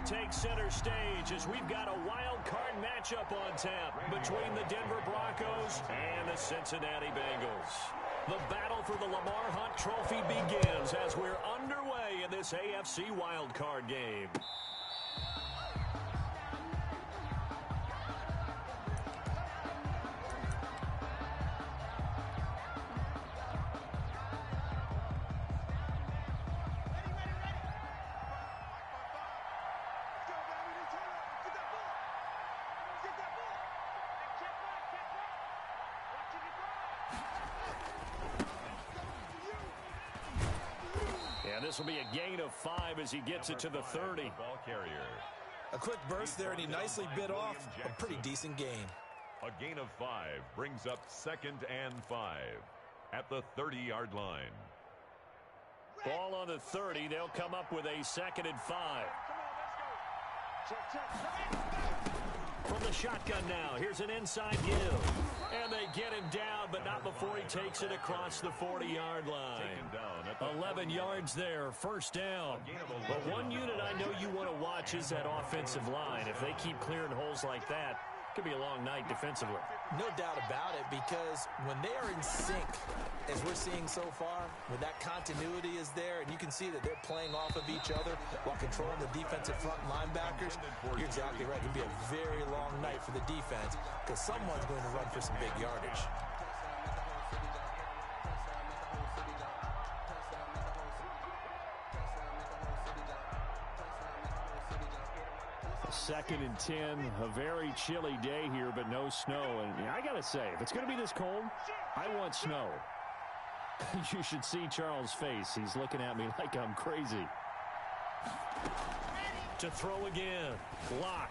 Take center stage as we've got a wild card matchup on tap between the Denver Broncos and the Cincinnati Bengals. The battle for the Lamar Hunt Trophy begins as we're underway in this AFC wild card game. This will be a gain of 5 as he gets it to the 30. Ball carrier. A quick burst there, and he nicely bit off a pretty decent gain. A gain of 5 brings up 2nd and 5 at the 30-yard line. Ball on the 30. They'll come up with a 2nd and 5. From the shotgun now, here's an inside give. And they get him down, but not before he takes it across the 40-yard line. 11 yards there, first down. But one unit I know you want to watch is that offensive line. If they keep clearing holes like that, it could be a long night defensively. No doubt about it, because when they are in sync, as we're seeing so far, when that continuity is there, and you can see that they're playing off of each other while controlling the defensive front linebackers, you're exactly right. It can be a very long night for the defense because someone's going to run for some big yardage. Second and 10, a very chilly day here, but no snow. And I got to say, if it's going to be this cold, I want snow. You should see Charles' face. He's looking at me like I'm crazy. To throw again. Block.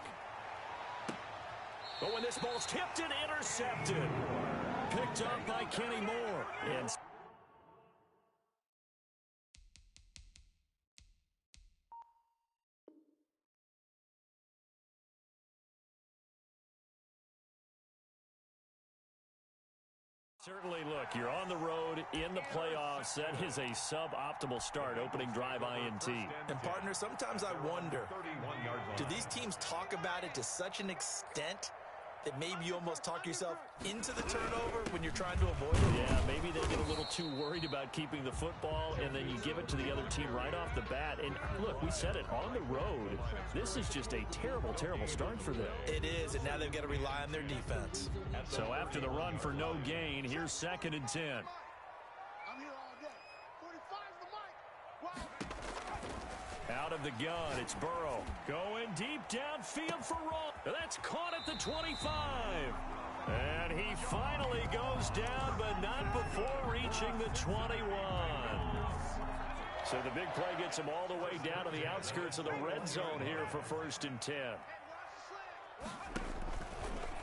But when this ball's tipped and intercepted. Picked up by Kenny Moore. And certainly, look, you're on the road in the playoffs. That is a suboptimal start, opening drive INT. And, partner, sometimes I wonder, do these teams talk about it to such an extent that maybe you almost talk yourself into the turnover when you're trying to avoid it? Yeah, maybe they get a little too worried about keeping the football, and then you give it to the other team right off the bat. And, look, we said it, on the road, this is just a terrible, terrible start for them. It is, and now they've got to rely on their defense. So after the run for no gain, here's 2nd and 10. Out of the gun, it's Burrow. Going deep downfield for Roll. That's caught at the 25. And he finally goes down, but not before reaching the 21. So the big play gets him all the way down to the outskirts of the red zone here for 1st and 10.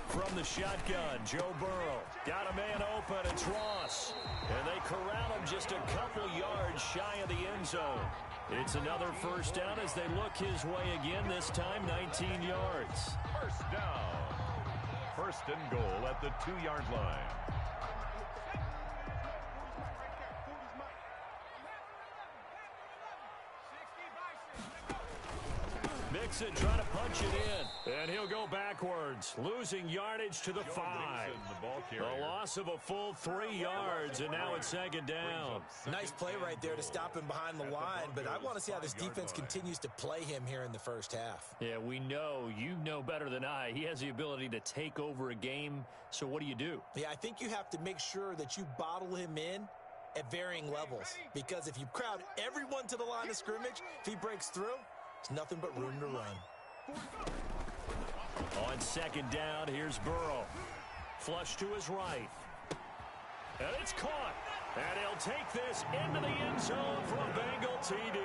From the shotgun, Joe Burrow. Got a man open, it's Ross. And they corral him just a couple yards shy of the end zone. It's another first down as they look his way again, this time 19 yards. First down. 1st and goal at the 2-yard line. Mixon trying to punch it in, and he'll go backwards, losing yardage to the 5. A loss of a full 3 yards, and now it's 2nd down. Nice play right there to stop him behind the line, but I want to see how this defense continues to play him here in the first half. Yeah, we know, you know better than I, he has the ability to take over a game, so what do? Yeah, I think you have to make sure that you bottle him in at varying levels, because if you crowd everyone to the line of scrimmage, if he breaks through, it's nothing but room to run. On 2nd down, here's Burrow. Flush to his right. And it's caught. And he'll take this into the end zone for a Bengal TD.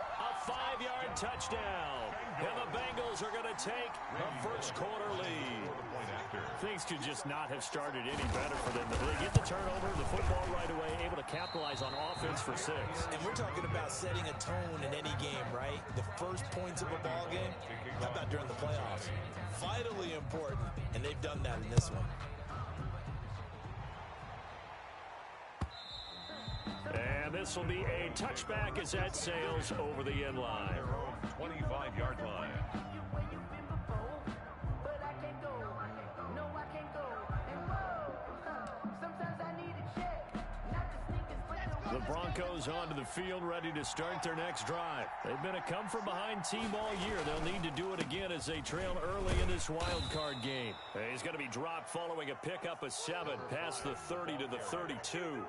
A 5-yard touchdown. And the Bengals are going to take a first quarter lead. Things could just not have started any better for them. They get the turnover, the football right away, able to capitalize on offense for 6. And we're talking about setting a tone in any game, right? The first points of a ball game, how about during the playoffs? Vitally important, and they've done that in this one. this will be a touchback as that sails over the end line. 25-yard line. The Broncos onto the field, ready to start their next drive. They've been a come-from-behind team all year. They'll need to do it again as they trail early in this wild card game. He's going to be dropped following a pickup of 7 past the 30 to the 32.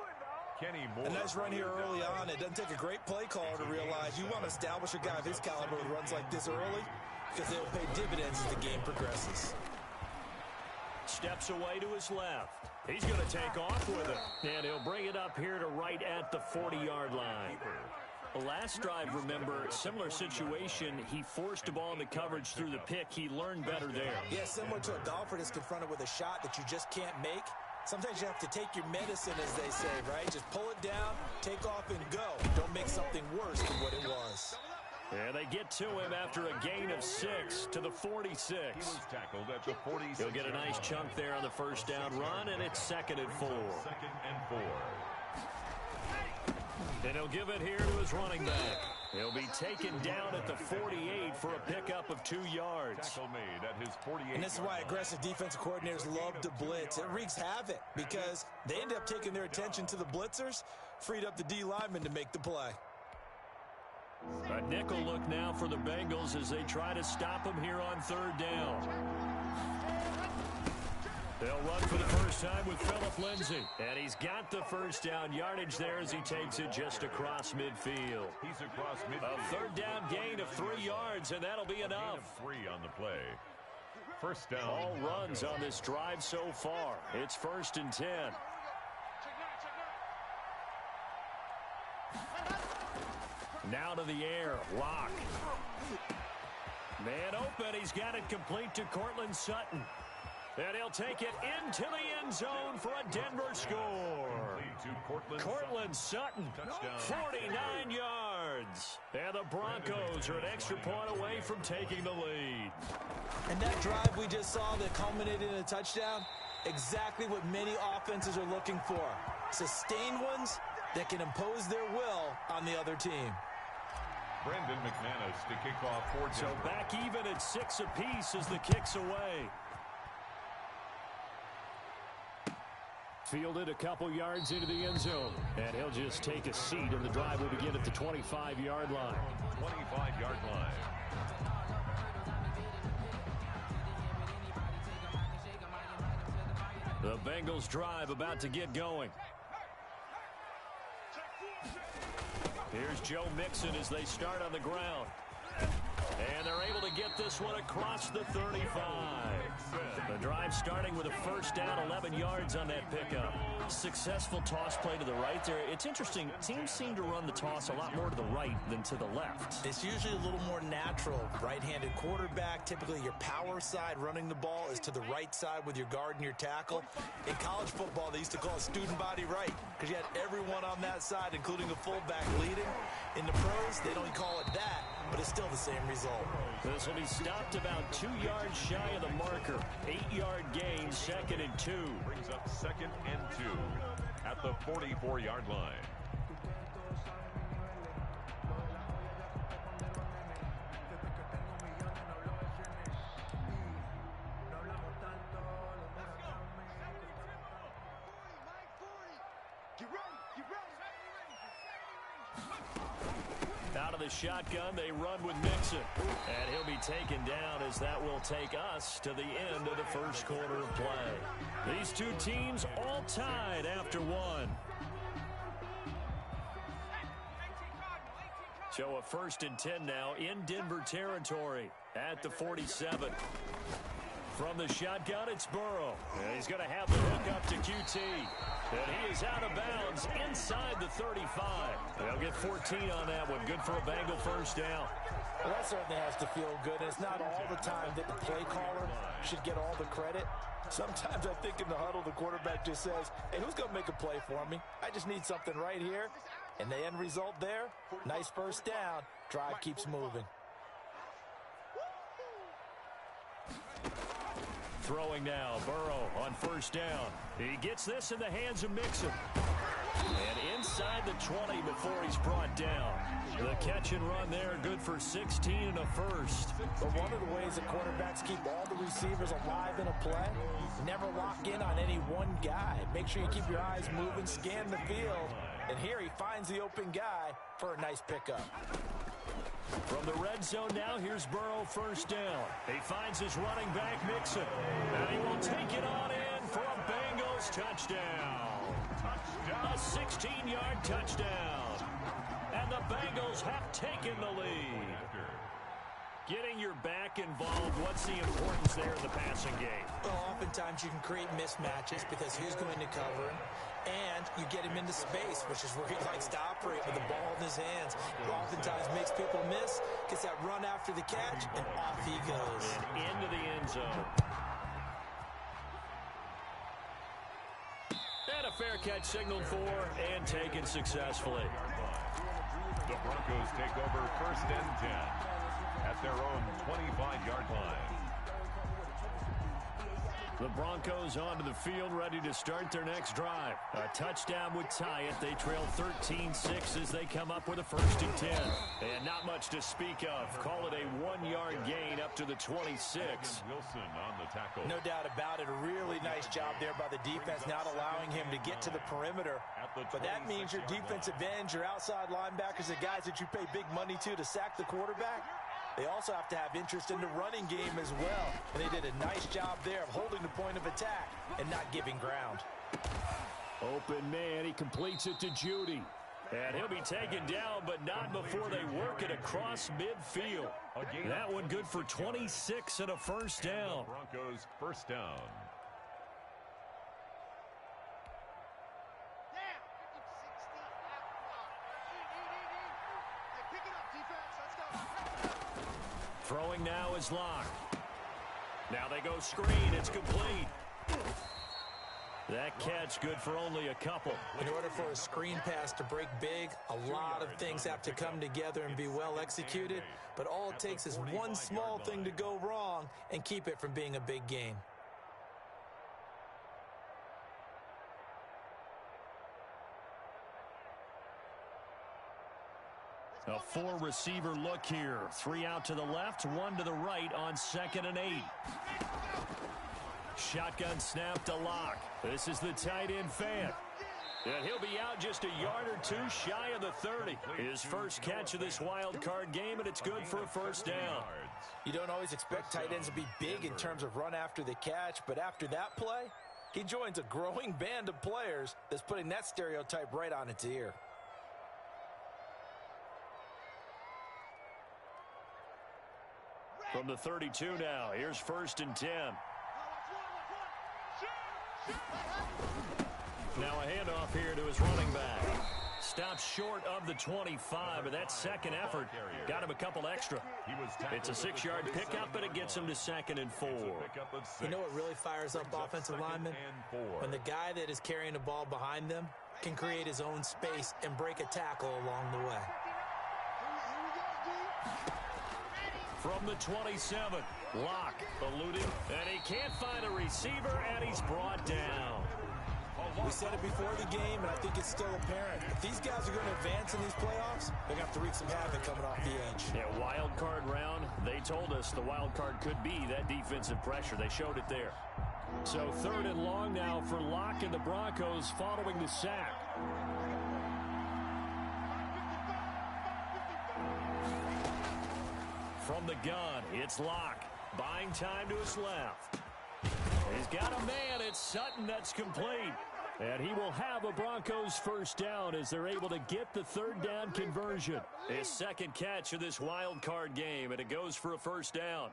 A nice run here early on. It doesn't take a great play caller to realize you want to establish a guy of his caliber who runs like this early because they'll pay dividends as the game progresses. Steps away to his left. He's going to take off with it, and he'll bring it up here to right at the 40-yard line. Last drive, remember, similar situation. He forced a ball into coverage through the pick. He learned better there. Yeah, similar to a golfer that's confronted with a shot that you just can't make. Sometimes you have to take your medicine, as they say, right? Just pull it down, take off, and go. Don't make something worse than what it was. And they get to him after a gain of 6 to the 46. He was tackled at the 46. He'll get a nice chunk there on the first down run, and it's 2nd and 4. 2nd and 4. And he'll give it here to his running back. He'll be taken down at the 48 for a pickup of 2 yards. Tackle made at his 48. And this is why aggressive defensive coordinators love to blitz. It wreaks havoc because they end up taking their attention to the blitzers, freed up the D lineman to make the play. A nickel look now for the Bengals as they try to stop him here on 3rd down. They'll run for the first time with Phillip Lindsay. And he's got the first down yardage there as he takes it just across midfield. He's across midfield. A 3rd down gain of 3 yards, and that'll be enough. 3 on the play. First down. All runs on this drive so far. It's 1st and 10. Now to the air. Lock. Man open. He's got it complete to Cortland Sutton. And he'll take it into the end zone for a Denver score. Cortland Sutton, 49 yards. And the Broncos are an extra point away from taking the lead. And that drive we just saw that culminated in a touchdown, exactly what many offenses are looking for. Sustained ones that can impose their will on the other team. Brandon McManus to kick off for Denver. So back even at 6 apiece as the kick's away. Fielded a couple yards into the end zone. And he'll just take a seat, and the drive will begin at the 25-yard line. 25-yard line. The Bengals drive about to get going. Here's Joe Mixon as they start on the ground. And they're able to get this one across the 35. The drive starting with a first down, 11 yards on that pickup. Successful toss play to the right there. It's interesting. Teams seem to run the toss a lot more to the right than to the left. It's usually a little more natural. Right-handed quarterback, typically your power side running the ball is to the right side with your guard and your tackle. In college football, they used to call it student body right because you had everyone on that side, including the fullback leading. In the pros, they don't call it that, but it's still the same result. This will be stopped about 2 yards shy of the marker. 8-yard gain, 2nd and 2. Brings up 2nd and 2 at the 44-yard line. Out of the shotgun, they run with Mixon. And he'll be taken down as that will take us to the end of the first quarter of play. These two teams all tied after one. So a 1st and 10 now in Denver territory at the 47. From the shotgun, it's Burrow. And he's going to have the hook up to QT. And he is out of bounds inside the 35. They'll get 14 on that one. Good for a Bengal first down. Well, that certainly has to feel good. And it's not all the time that the play caller should get all the credit. Sometimes I think in the huddle, the quarterback just says, hey, who's going to make a play for me? I just need something right here. And the end result there, nice first down. Drive keeps moving. Throwing now, Burrow on first down. He gets this in the hands of Mixon. And inside inside the 20 before he's brought down. The catch and run there, good for 16 and a first. But one of the ways that quarterbacks keep all the receivers alive in a play, never lock in on any one guy. Make sure you keep your eyes moving, scan the field, and here he finds the open guy for a nice pickup. From the red zone now, here's Burrow first down. He finds his running back, Mixon, and he will take it on in for a Bengals touchdown. A 16-yard touchdown. And the Bengals have taken the lead. Getting your back involved, what's the importance there in the passing game? Well, oftentimes you can create mismatches because who's going to cover him, and you get him into space, which is where he likes to operate with the ball in his hands. It oftentimes makes people miss, gets that run after the catch, and off he goes. And into the end zone. And a fair catch signaled for and taken successfully. The Broncos take over first and 10 at their own 25-yard line. The Broncos onto the field, ready to start their next drive. A touchdown would tie it. They trail 13-6 as they come up with a first and 10. And not much to speak of. Call it a 1-yard gain up to the 26. Wilson on the tackle. No doubt about it. A really nice job there by the defense, not allowing him to get to the perimeter. But that means your defensive ends, your outside linebackers, the guys that you pay big money to sack the quarterback, they also have to have interest in the running game as well. And they did a nice job there of holding the point of attack and not giving ground. Open man, he completes it to Judy. And he'll be taken down, but not before they work it across midfield. That one good for 26 and a first down. Broncos first down. Throwing now is Locke. Now they go screen. It's complete. That catch good for only a couple. In order for a screen pass to break big, a lot of things have to come together and be well executed. But all it takes is one small thing to go wrong and keep it from being a big game. A four-receiver look here. 3 out to the left, 1 to the right on 2nd and 8. Shotgun snap to Locke. This is the tight end fan. And he'll be out just a yard or two shy of the 30. His first catch of this wild card game, and it's good for a first down. You don't always expect tight ends to be big in terms of run after the catch, but after that play, he joins a growing band of players that's putting that stereotype right on its ear. From the 32 now, here's 1st and 10. Now a handoff here to his running back. Stops short of the 25, but that second effort got him a couple extra. It's a 6-yard pickup, but it gets him to 2nd and 4. You know what really fires up offensive linemen? When the guy that is carrying the ball behind them can create his own space and break a tackle along the way. From the 27, Locke eluding, and he can't find a receiver, and he's brought down. We said it before the game, and I think it's still apparent. If these guys are going to advance in these playoffs, they're going to have to wreak some havoc coming off the edge. Yeah, wild card round, they told us the wild card could be that defensive pressure. They showed it there. So 3rd and long now for Locke and the Broncos following the sack. From the gun, it's Locke. Buying time to his left. He's got a man. It's Sutton that's complete. And he will have a Broncos first down as they're able to get the 3rd down conversion. His second catch of this wild card game, and it goes for a first down.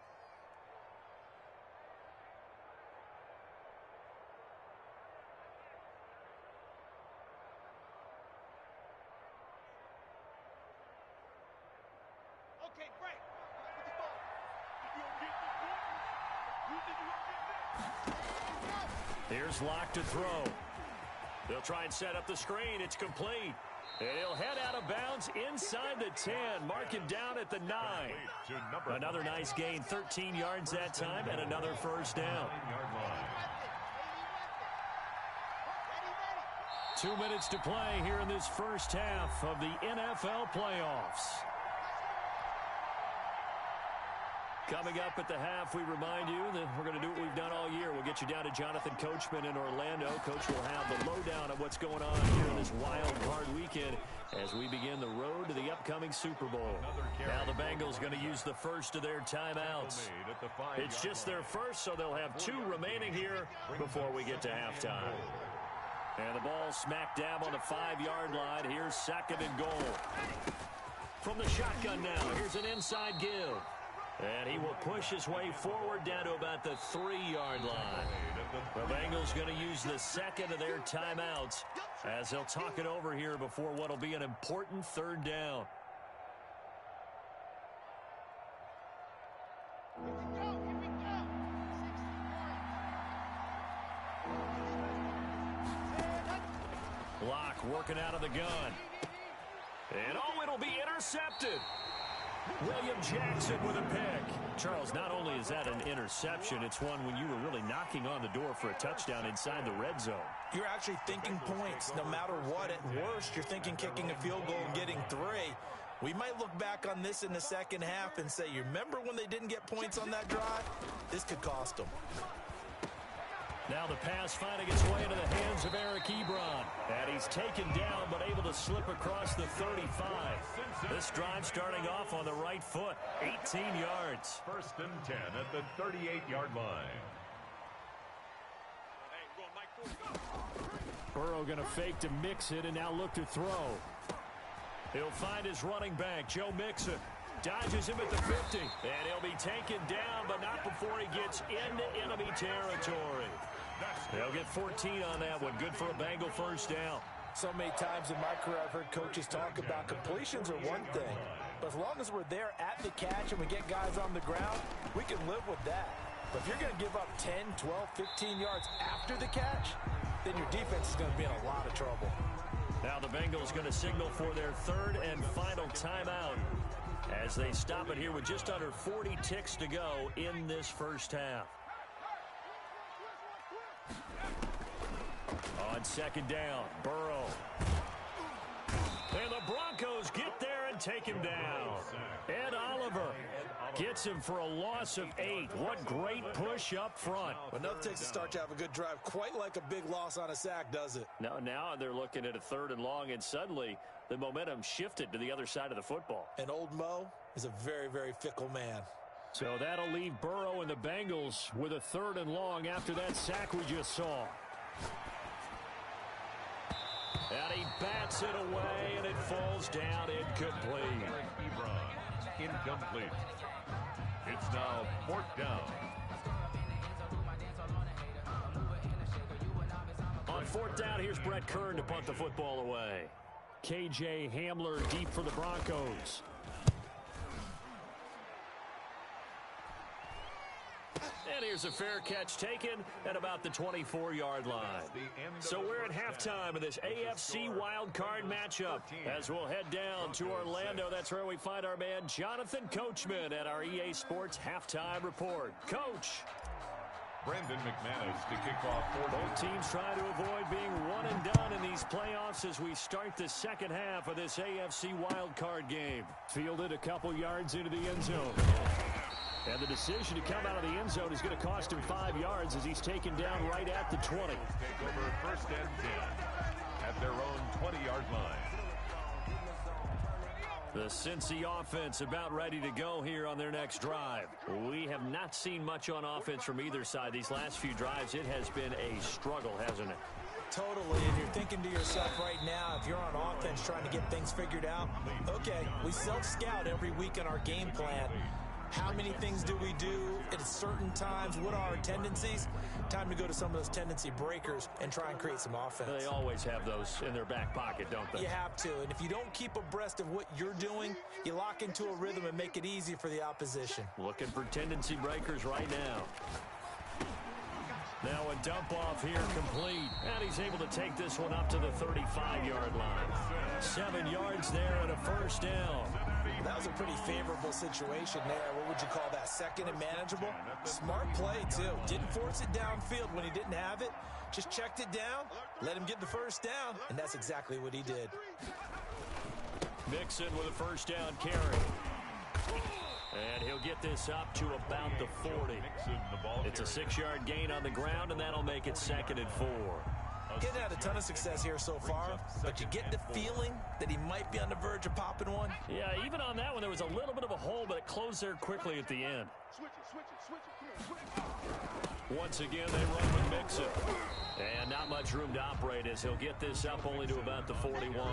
Okay, great. Here's Locke to throw. They'll try and set up the screen. It's complete. And he'll head out of bounds inside the 10. Marking down at the 9. Another nice gain. 13 yards that time and another first down. 2 minutes to play here in this first half of the NFL playoffs. Coming up at the half, we remind you that we're going to do what we've done all year. We'll get you down to Jonathan Coachman in Orlando. Coach will have the lowdown of what's going on here in this wild card weekend as we begin the road to the upcoming Super Bowl. Now the Bengals going to use the first of their timeouts. It's just their first, so they'll have 2 remaining here before we get to halftime. And the ball smack dab on the 5-yard line. Here's 2nd and goal. From the shotgun now, here's an inside give. And he will push his way forward down to about the 3-yard line. The Bengals going to use the second of their timeouts as they'll talk it over here before what will be an important 3rd down. Block working out of the gun. And oh, it'll be intercepted. William Jackson with a pick. Charles, not only is that an interception, it's one when you were really knocking on the door for a touchdown inside the red zone. You're actually thinking points. No matter what, at worst, you're thinking kicking a field goal and getting 3. We might look back on this in the second half and say, you remember when they didn't get points on that drive? This could cost them. Now the pass finding its way into the hands of Eric Ebron. And he's taken down but able to slip across the 35. This drive starting off on the right foot. 18 yards. 1st and 10 at the 38-yard line. Burrow going to fake to Mixon and now look to throw. He'll find his running back, Joe Mixon. Dodges him at the 50. And he'll be taken down, but not before he gets into enemy territory. They'll get 14 on that one. Good for a Bengal 1st down. So many times in my career I've heard coaches talk about completions are one thing. But as long as we're there at the catch and we get guys on the ground, we can live with that. But if you're going to give up 10, 12, 15 yards after the catch, then your defense is going to be in a lot of trouble. Now the Bengals going to signal for their 3rd and final timeout as they stop it here with just under 40 ticks to go in this first half. On 2nd down, Burrow. And the Broncos get there and take him down. Ed Oliver gets him for a loss of 8. What great push up front. But nothing takes a start to have a good drive, quite like a big loss on a sack, does it? Now they're looking at a 3rd and long, and suddenly the momentum shifted to the other side of the football. And old Mo is a very, very fickle man. So that'll leave Burrow and the Bengals with a 3rd and long after that sack we just saw. And he bats it away, and it falls down incomplete. Ebron, incomplete. It's now 4th down. On 4th down, here's Brett Kern to punt the football away. KJ Hamler deep for the Broncos. And here's a fair catch taken at about the 24-yard line. So we're at halftime of this AFC wildcard matchup as we'll head down to Orlando. That's where we find our man Jonathan Coachman at our EA Sports Halftime Report. Coach. Brendan McManus to kick off. Both teams trying to avoid being one and done in these playoffs as we start the second half of this AFC wildcard game. Fielded a couple yards into the end zone. And the decision to come out of the end zone is going to cost him 5 yards as he's taken down right at the 20. Take over 1st and 10 at their own 20-yard line. The Cincy offense about ready to go here on their next drive. We have not seen much on offense from either side. These last few drives, it has been a struggle, hasn't it? Totally, and you're thinking to yourself right now, if you're on offense trying to get things figured out, okay, we self-scout every week in our game plan. How many things do we do at certain times? What are our tendencies? Time to go to some of those tendency breakers and try and create some offense. They always have those in their back pocket, don't they? You have to, and if you don't keep abreast of what you're doing, you lock into a rhythm and make it easy for the opposition. Looking for tendency breakers right now. Now a dump off here complete. And he's able to take this one up to the 35-yard line. 7 yards there and a 1st down. That That was a pretty favorable situation there. What would you call that? Second and manageable? Smart play, too. Didn't force it downfield when he didn't have it. Just checked it down, let him get the first down, and that's exactly what he did. Mixon with a first down carry. And he'll get this up to about the 40. It's a 6-yard gain on the ground, and that'll make it 2nd and 4. Getting had a ton of success here so far, but you get the feeling that he might be on the verge of popping one. Yeah, even on that one, there was a little bit of a hole, but it closed there quickly at the end. Once again, they run with Mixon. And not much room to operate as he'll get this up only to about the 41.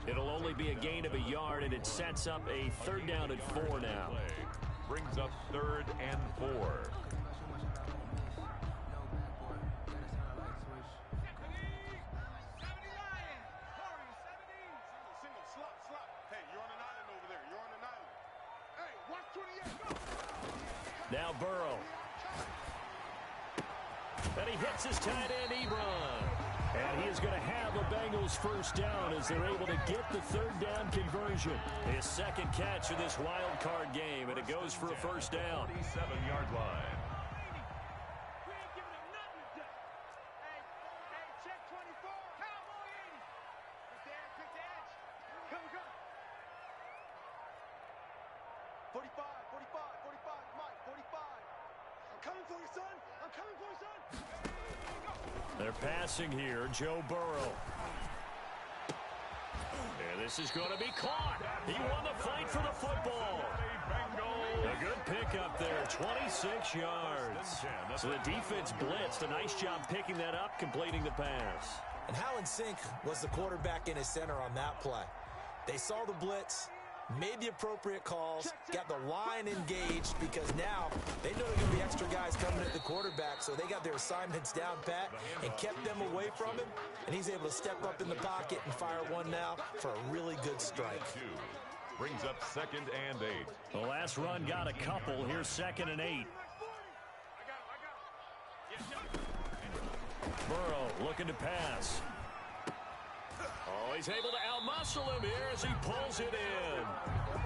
It'll only be a gain of a yard, and it sets up a 3rd down and 4 now. Brings up 3rd and 4. Now Burrow. And he hits his tight end, Ebron. And he is going to have the Bengals first down as they're able to get the 3rd down conversion. His 2nd catch of this wild card game, and it goes for a first down. 47-yard line. They're passing here, Joe Burrow. And this is going to be caught. He won the fight for the football. A good pickup there, 26 yards. So the defense blitzed. A nice job picking that up, completing the pass. And how in sync was the quarterback in his center on that play? They saw the blitz, made the appropriate calls, got the line engaged because now they know there are going to be extra guys coming at the quarterback, so they got their assignments down pat and kept them away from him, and he's able to step up in the pocket and fire one now for a really good strike. Brings up 2nd and 8. The last run got a couple. Here's 2nd and 8. Burrow looking to pass. Oh, he's able to outmuscle him here as he pulls it in.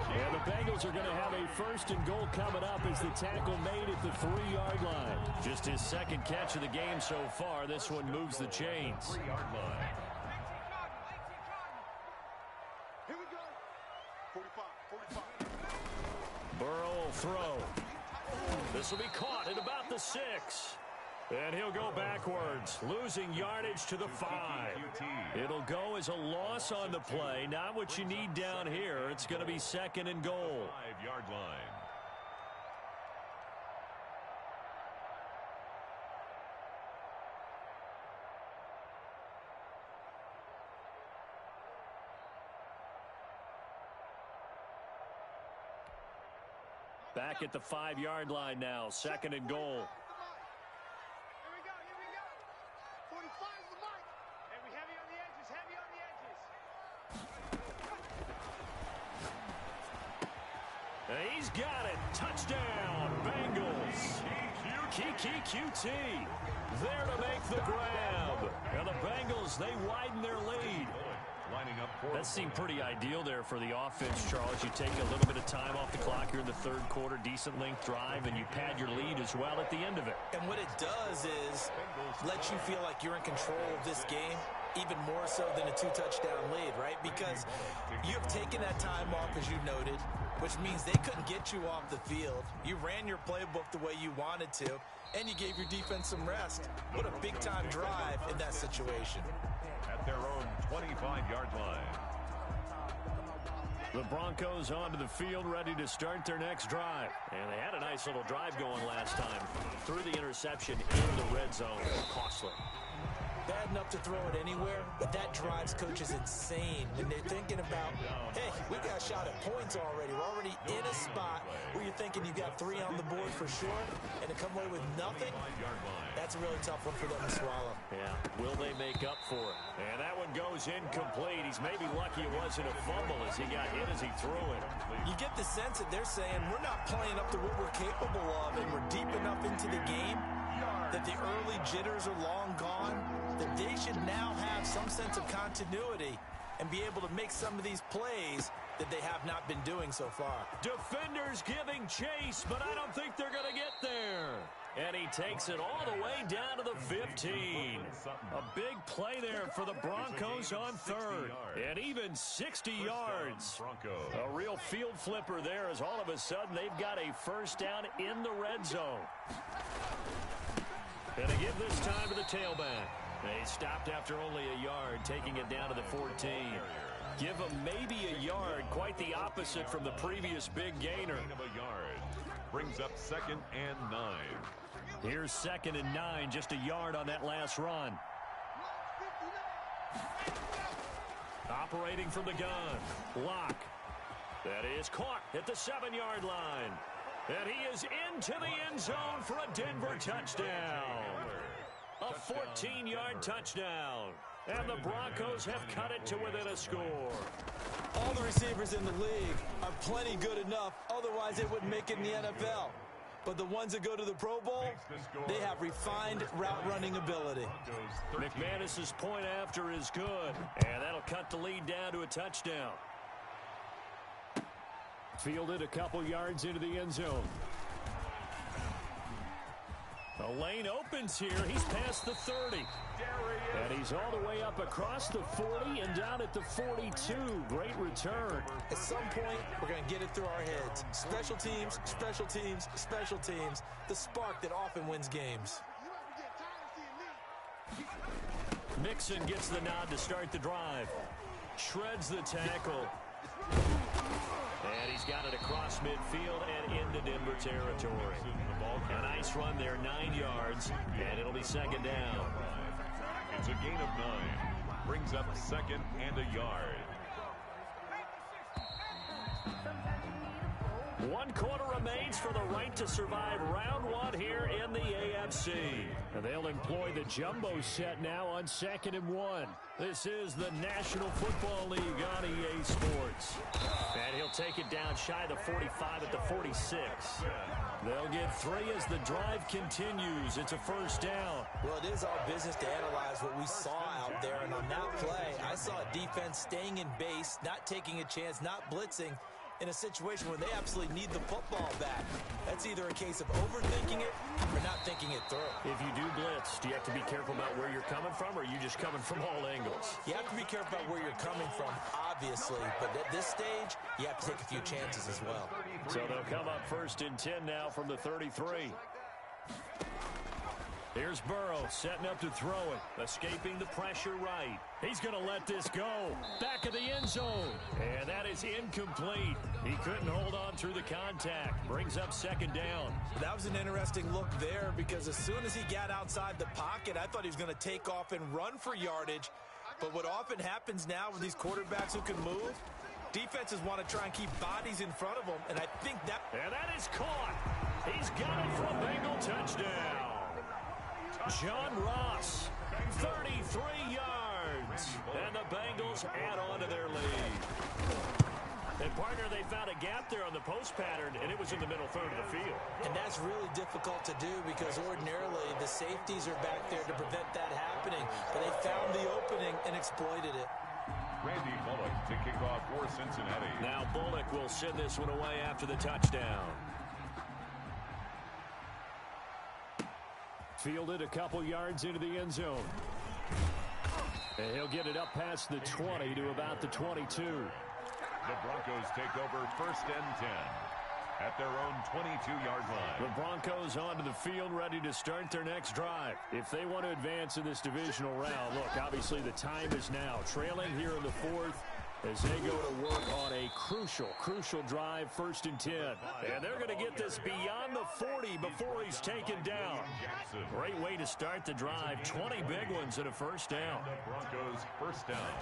And the Bengals are going to have a 1st and goal coming up as the tackle made at the 3-yard line. Just his 2nd catch of the game so far. This one moves the chains. 3-yard line. Here we go. 45. Burrow will throw. This will be caught at about the 6. And he'll go backwards, losing yardage to the 5. It'll go as a loss on the play. Not what you need down here. It's going to be 2nd and goal. 5-yard line. Back at the 5-yard line now, 2nd and goal. He's got it. Touchdown, Bengals. QT there to make the grab. And the Bengals, they widen their lead. That seemed pretty ideal there for the offense, Charles. You take a little bit of time off the clock here in the 3rd quarter, decent length drive, and you pad your lead as well at the end of it. And what it does is let you feel like you're in control of this game, even more so than a 2-touchdown lead, right? Because you've taken that time off, as you noted, which means they couldn't get you off the field. You ran your playbook the way you wanted to, and you gave your defense some rest. What a big-time drive in that situation. At their own 25-yard line. The Broncos onto the field, ready to start their next drive. And they had a nice little drive going last time. Threw the interception in the red zone. Costly. Bad enough to throw it anywhere, but that drives coaches insane when they're thinking about, hey, we got a shot at points already. We're already in a spot where you're thinking you got 3 on the board for sure, and to come away with nothing, that's a really tough one for them to swallow. Yeah, will they make up for it? And that one goes incomplete. He's maybe lucky it wasn't a fumble as he got hit as he threw it. You get the sense that they're saying we're not playing up to what we're capable of, and we're deep enough into the game that the early jitters are long gone, that they should now have some sense of continuity and be able to make some of these plays that they have not been doing so far. Defenders giving chase, but I don't think they're going to get there. And he takes it all the way down to the 15. A big play there for the Broncos on third. And even 60 yards. A real field flipper there as all of a sudden they've got a first down in the red zone. And they give this time to the tailback. They stopped after only a yard, taking it down to the 14. Give them maybe a yard, quite the opposite from the previous big gainer. Brings up 2nd and 9. Here's 2nd and 9, just a yard on that last run. Operating from the gun, Locke. That is caught at the 7-yard line. And he is into the end zone for a Denver touchdown. A 14-yard touchdown. And the Broncos have cut it to within a score. All the receivers in the league are plenty good enough, otherwise they wouldn't make it in the NFL. But the ones that go to the Pro Bowl, they have refined route running ability. McManus's point after is good, and that'll cut the lead down to a touchdown. Fielded a couple yards into the end zone. A lane opens here. He's past the 30. And he's all the way up across the 40 and down at the 42. Great return. At some point, we're going to get it through our heads. Special teams, special teams, special teams. The spark that often wins games. Mixon gets the nod to start the drive. Shreds the tackle. And he's got it across midfield and into Denver territory. A nice run there, 9 yards, and it'll be 2nd down. It's a gain of 9. Brings up 2nd and a yard. 1 quarter remains for the right to survive round 1 here in the AFC. And they'll employ the jumbo set now on 2nd and 1. This is the National Football League on EA Sports. And he'll take it down shy of the 45 at the 46. They'll get 3 as the drive continues. It's a first down. Well, it is our business to analyze what we saw out there. And on that play, I saw a defense staying in base, not taking a chance, not blitzing, in a situation where they absolutely need the football back. That's either a case of overthinking it or not thinking it through. If you do blitz, do you have to be careful about where you're coming from, or are you just coming from all angles? You have to be careful about where you're coming from, obviously. But at this stage, you have to take a few chances as well. So they'll come up 1st and 10 now from the 33. Here's Burrow setting up to throw it. Escaping the pressure right. He's going to let this go. Back of the end zone. And that is incomplete. He couldn't hold on through the contact. Brings up 2nd down. That was an interesting look there because as soon as he got outside the pocket, I thought he was going to take off and run for yardage. But what often happens now with these quarterbacks who can move, defenses want to try and keep bodies in front of them. And I think that... And that is caught. He's got it for a Bengal touchdown. John Ross, 33 yards. And the Bengals add on to their lead. And, partner, they found a gap there on the post pattern, and it was in the middle third of the field. And that's really difficult to do because ordinarily the safeties are back there to prevent that happening. But they found the opening and exploited it. Randy Bullock to kick off for Cincinnati. Now Bullock will send this one away after the touchdown. Fielded a couple yards into the end zone. And he'll get it up past the 20 to about the 22. The Broncos take over 1st and 10 at their own 22-yard line. The Broncos onto the field, ready to start their next drive. If they want to advance in this divisional round, look, obviously the time is now. Trailing here in the 4th as they go to work on a crucial drive, 1st and 10. And they're going to get this beyond the 40 before he's taken down. Great way to start the drive. 20 big ones and a first down. Broncos 1st down.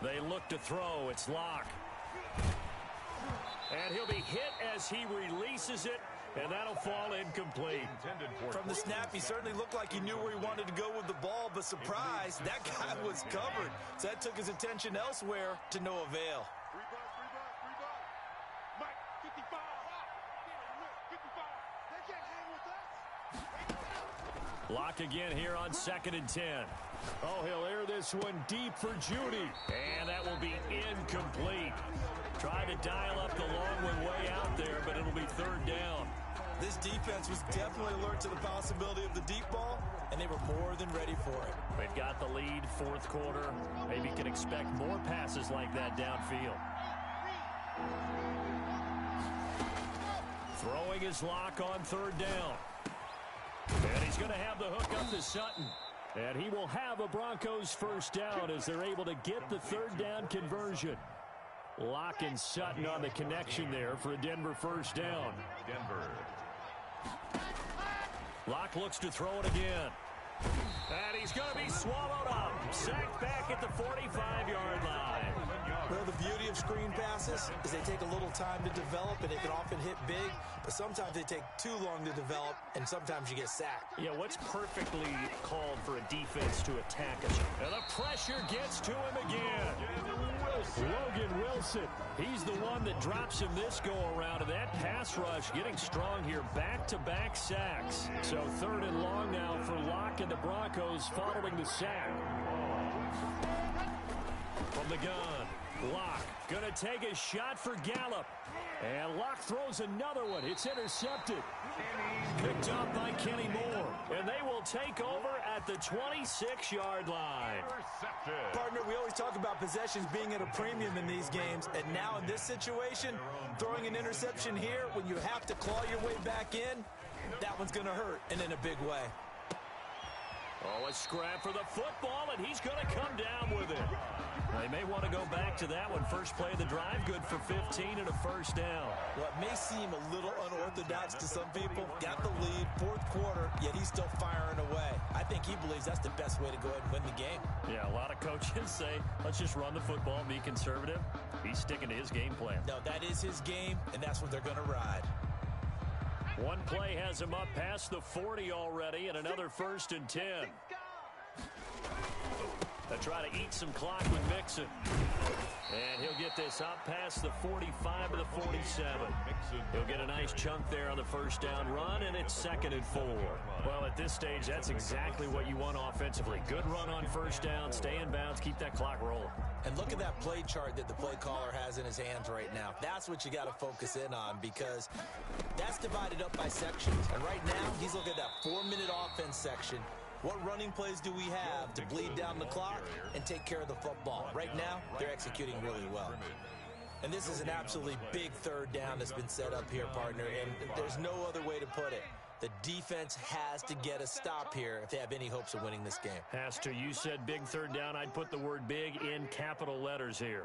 They look to throw. It's Locke. And he'll be hit as he releases it, and that'll fall incomplete. From the snap, he certainly looked like he knew where he wanted to go with the ball, but surprise, that guy was covered. So that took his attention elsewhere to no avail. Mike, 55. 55. They can't hang with us. Lock again here on 2nd and 10. Oh, he'll air this one deep for Judy. And that will be incomplete. Tried to dial up the long one way out there, but it'll be 3rd down. This defense was definitely alert to the possibility of the deep ball, and they were more than ready for it. They've got the lead, 4th quarter. Maybe can expect more passes like that downfield. Throwing his lock on 3rd down. And he's going to have the hook up to Sutton. And he will have a Broncos 1st down as they're able to get the 3rd down conversion. Lock and Sutton on the connection there for a Denver 1st down. Denver. Lock looks to throw it again. And he's going to be swallowed up. Sacked back at the 45-yard line. Well, the beauty of screen passes is they take a little time to develop, and they can often hit big, but sometimes they take too long to develop, and sometimes you get sacked. Yeah, what's perfectly called for a defense to attack us? And the pressure gets to him again. Logan Wilson. He's the one that drops him this go-around, and that pass rush getting strong here. Back-to-back sacks. So 3rd and long now for Locke and the Broncos following the sack. From the gun, Locke going to take a shot for Gallup. And Locke throws another one. It's intercepted. Picked up by Kenny Moore. And they will take over at the 26-yard line. Partner, we always talk about possessions being at a premium in these games. And now in this situation, throwing an interception here when you have to claw your way back in, that one's going to hurt, and in a big way. Oh, a scrap for the football, and he's going to come down with it. They may want to go back to that one. First play of the drive, good for 15 and a 1st down. Well, it may seem a little unorthodox to some people. Got the lead, 4th quarter, yet he's still firing away. I think he believes that's the best way to go ahead and win the game. Yeah, a lot of coaches say, let's just run the football and be conservative. He's sticking to his game plan. No, that is his game, and that's what they're going to ride. One play has him up past the 40 already, and another 1st and 10. They try to eat some clock with Mixon. And he'll get this up past the 45 to the 47. He'll get a nice chunk there on the 1st down run, and it's 2nd and 4. Well, at this stage, that's exactly what you want offensively. Good run on 1st down, stay in bounds, keep that clock rolling. And look at that play chart that the play caller has in his hands right now. That's what you got to focus in on, because that's divided up by sections. And right now, he's looking at that 4-minute offense section. What running plays do we have to bleed down the clock and take care of the football? Right now, they're executing really well. And this is an absolutely big 3rd down that's been set up here, partner, and there's no other way to put it. The defense has to get a stop here if they have any hopes of winning this game. Has to. You said big 3rd down. I'd put the word big in capital letters here.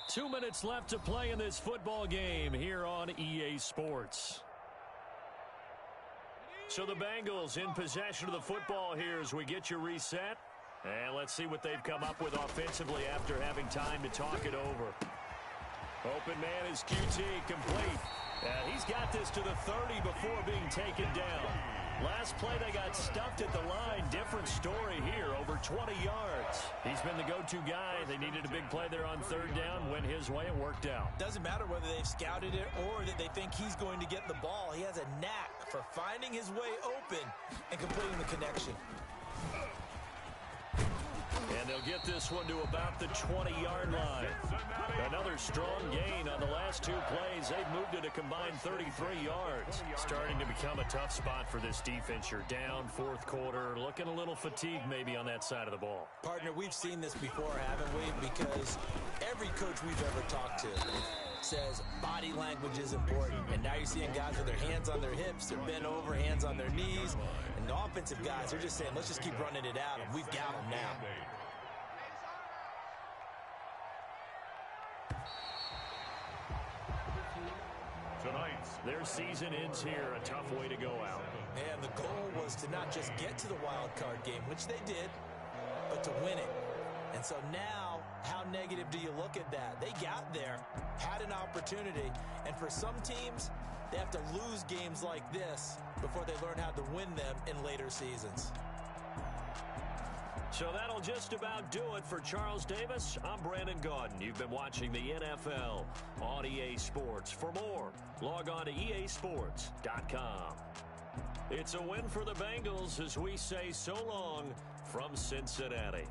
2 minutes left to play in this football game here on EA Sports. So the Bengals in possession of the football here as we get you reset. And let's see what they've come up with offensively after having time to talk it over. Open man is QT, complete. And he's got this to the 30 before being taken down. Last play, they got stuffed at the line. Different story here, over 20 yards. He's been the go-to guy. They needed a big play there on 3rd down. Went his way, it worked out. Doesn't matter whether they've scouted it or that they think he's going to get the ball. He has a knack for finding his way open and completing the connection. And they'll get this one to about the 20-yard line. Another strong gain on the last 2 plays. They've moved it a combined 33 yards. Starting to become a tough spot for this defense. You're down 4th quarter, looking a little fatigued maybe on that side of the ball. Partner, we've seen this before, haven't we? Because every coach we've ever talked to says body language is important. And now you're seeing guys with their hands on their hips, they're bent over, hands on their knees. And the offensive guys are just saying, let's just keep running it out, and we've got them now. Their season ends here. A tough way to go out. And the goal was to not just get to the wild card game, which they did, but to win it. And so now, how negative do you look at that? They got there, had an opportunity, and for some teams, they have to lose games like this before they learn how to win them in later seasons. So that'll just about do it for Charles Davis. I'm Brandon Gaudin. You've been watching the NFL on EA Sports. For more, log on to easports.com. It's a win for the Bengals as we say so long from Cincinnati.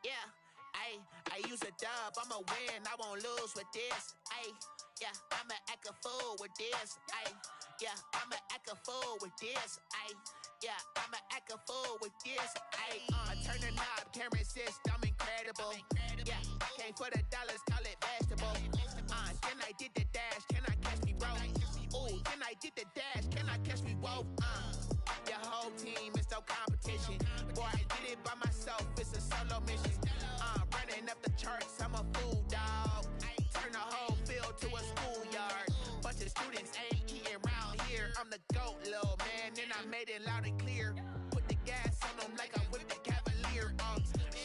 Yeah, I use a dub, I'ma win, I won't lose with this. Yeah, I'ma act a fool with this. Yeah, I'ma act a fool with this. Yeah, I'ma act a fool with this. I turn the knob, camera assist, I'm incredible. Yeah, came for the dollars, call it vegetable. Then I did the dash, can I catch me, bro? Ooh, then I did the dash, can I catch me, whoa? Your whole team is no competition. Boy, I did it by myself, it's a solo mission. Running up the charts, I'm a fool, dog. Turn the whole field to a schoolyard. Bunch of students ain't eating around here. I'm the GOAT, little man, and I made it loud and clear. Put the gas on them like I'm with the Cavalier.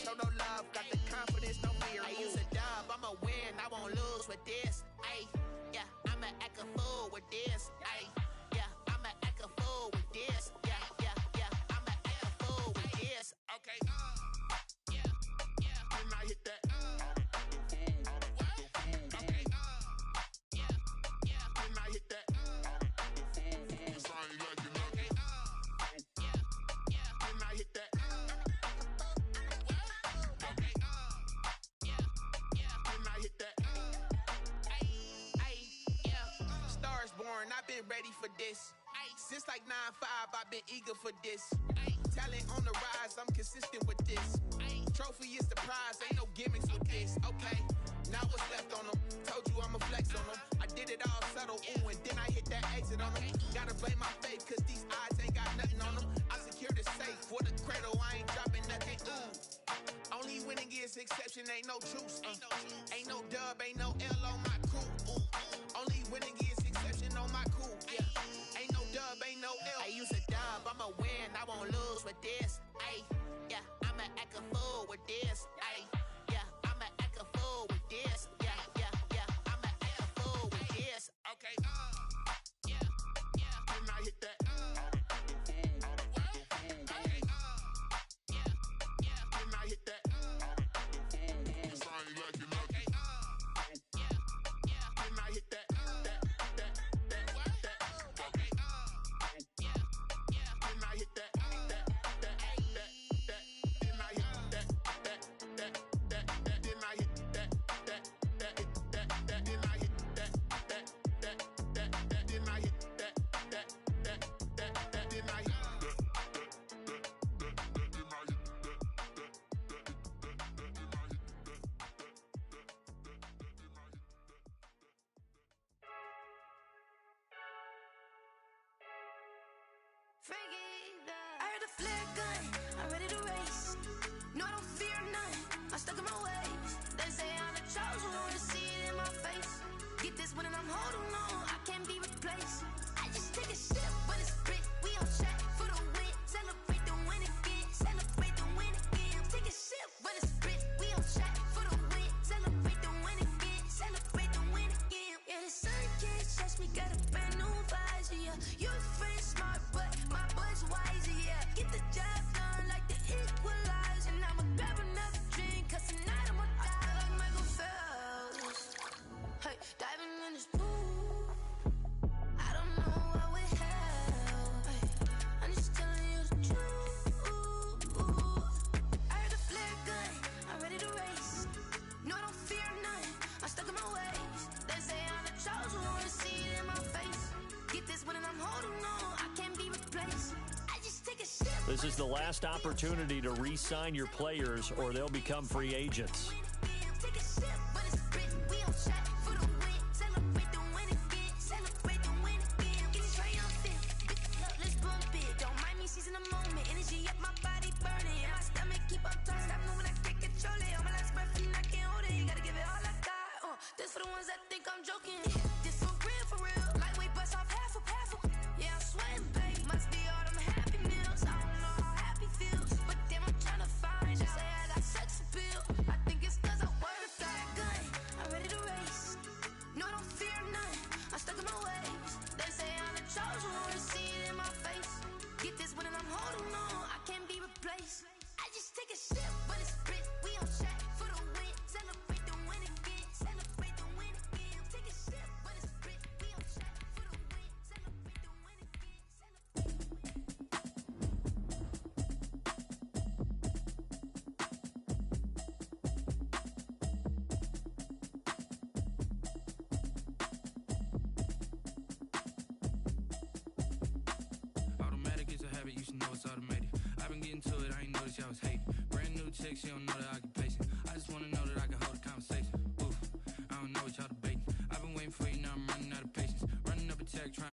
Show no love, got the confidence, no fear. I use a dub, I'ma win, I won't lose with this. Yeah, I'ma act a fool with this. Yeah, I'ma act a fool with this. Yeah, I'ma act a fool with this. Okay, yeah, when I hit that. Okay, yeah, when I hit that. When I hit that. Okay, when I hit that. Yeah, stars born, I've been ready for this. Since like 9-5, I've been eager for this. Talent on the rise, I'm consistent with this. Trophy is the prize, ain't no gimmicks with this. Okay, now what's left on them? Told you I'ma flex on them. I did it all subtle, ooh, and then I hit that exit on them. Gotta blame my faith, cause these odds ain't got nothing on them. I secured the safe for the cradle, I ain't dropping nothing, ooh. Only winning is exception, ain't no truce. Ain't no dub, ain't no L on my crew. Only winning is exception on my crew. Yeah, ain't no dub, ain't no L. I use a dub, I'ma win, I won't won't lose with this. Ay, yeah, I'ma act a fool with this. Ay, yeah, I'ma act a fool with this. Yeah, yeah, yeah, I'ma act a fool with this. Okay, yeah, yeah, when I hit that. Okay, yeah, yeah, when I hit that. I heard a flare gun, I'm ready to race. No, I don't fear none, I'm stuck in my ways. They say I'm the chosen one, to see it in my face. Get this one and I'm holding on, I can't be replaced. I just take a sip, but it's spit, we on track for the win. Celebrate the win again, celebrate the win again. Take a sip, but it's spit, we on track for the win. Celebrate the win again, celebrate the win again. Yeah, the sun can't touch me, got a brand new visor, yeah. You friend smart, but my boy's wiser, yeah. Get the job done like the equalizer. And I'ma grab another drink, cause tonight I'ma die like Michael Phelps. Hey, diving in this pool, I don't know what would help. Hey, I'm just telling you the truth. I heard a flare gun, I'm ready to race. No, I don't fear none, I'm stuck in my ways. They say I'm the chosen one, to see it in my face. Get this one and I'm holding on, I can't be replaced. I just take a sip. This is the last opportunity to re-sign your players or they'll become free agents. Take a sip, but it's spit, we on track for the win. Celebrate the win again, celebrate the win again. Get triumphant, look, let's bump it. Don't mind me seizing the moment, energy up my body burning. And my stomach keep up turning, stop moving, I can't control it. On my last breath and I can't hold it, you gotta give it all I got. This for the ones that think I'm joking. This for real, lightweight bust off half of. Yeah, I'm sweating, babe, must be all them happy meals. I don't know how happy feels, but damn, I'm tryna find you. Say I got sex appeal, I think it's cause I work a flat gun, I'm ready to race. No, I don't fear none, I'm stuck in my ways. They say I'm the chosen one, to see it in my face. Get this one and I'm holding on, I can't be replaced. I just take a sip, but it's spit, we on track for the win. Celebrate the win again, celebrate the win again. Take a sip, but it's spit, we on track for the win. Celebrate the win again, celebrate the win. Automatic is a habit, you should know it's automated. I've been getting to it, I ain't noticed y'all was hating. Brand new chick, she don't know the occupation. I just wanna know that I can hold a conversation. Ooh, I don't know what y'all debating. I've been waiting for you, now I'm running out of patience. Running up a check, trying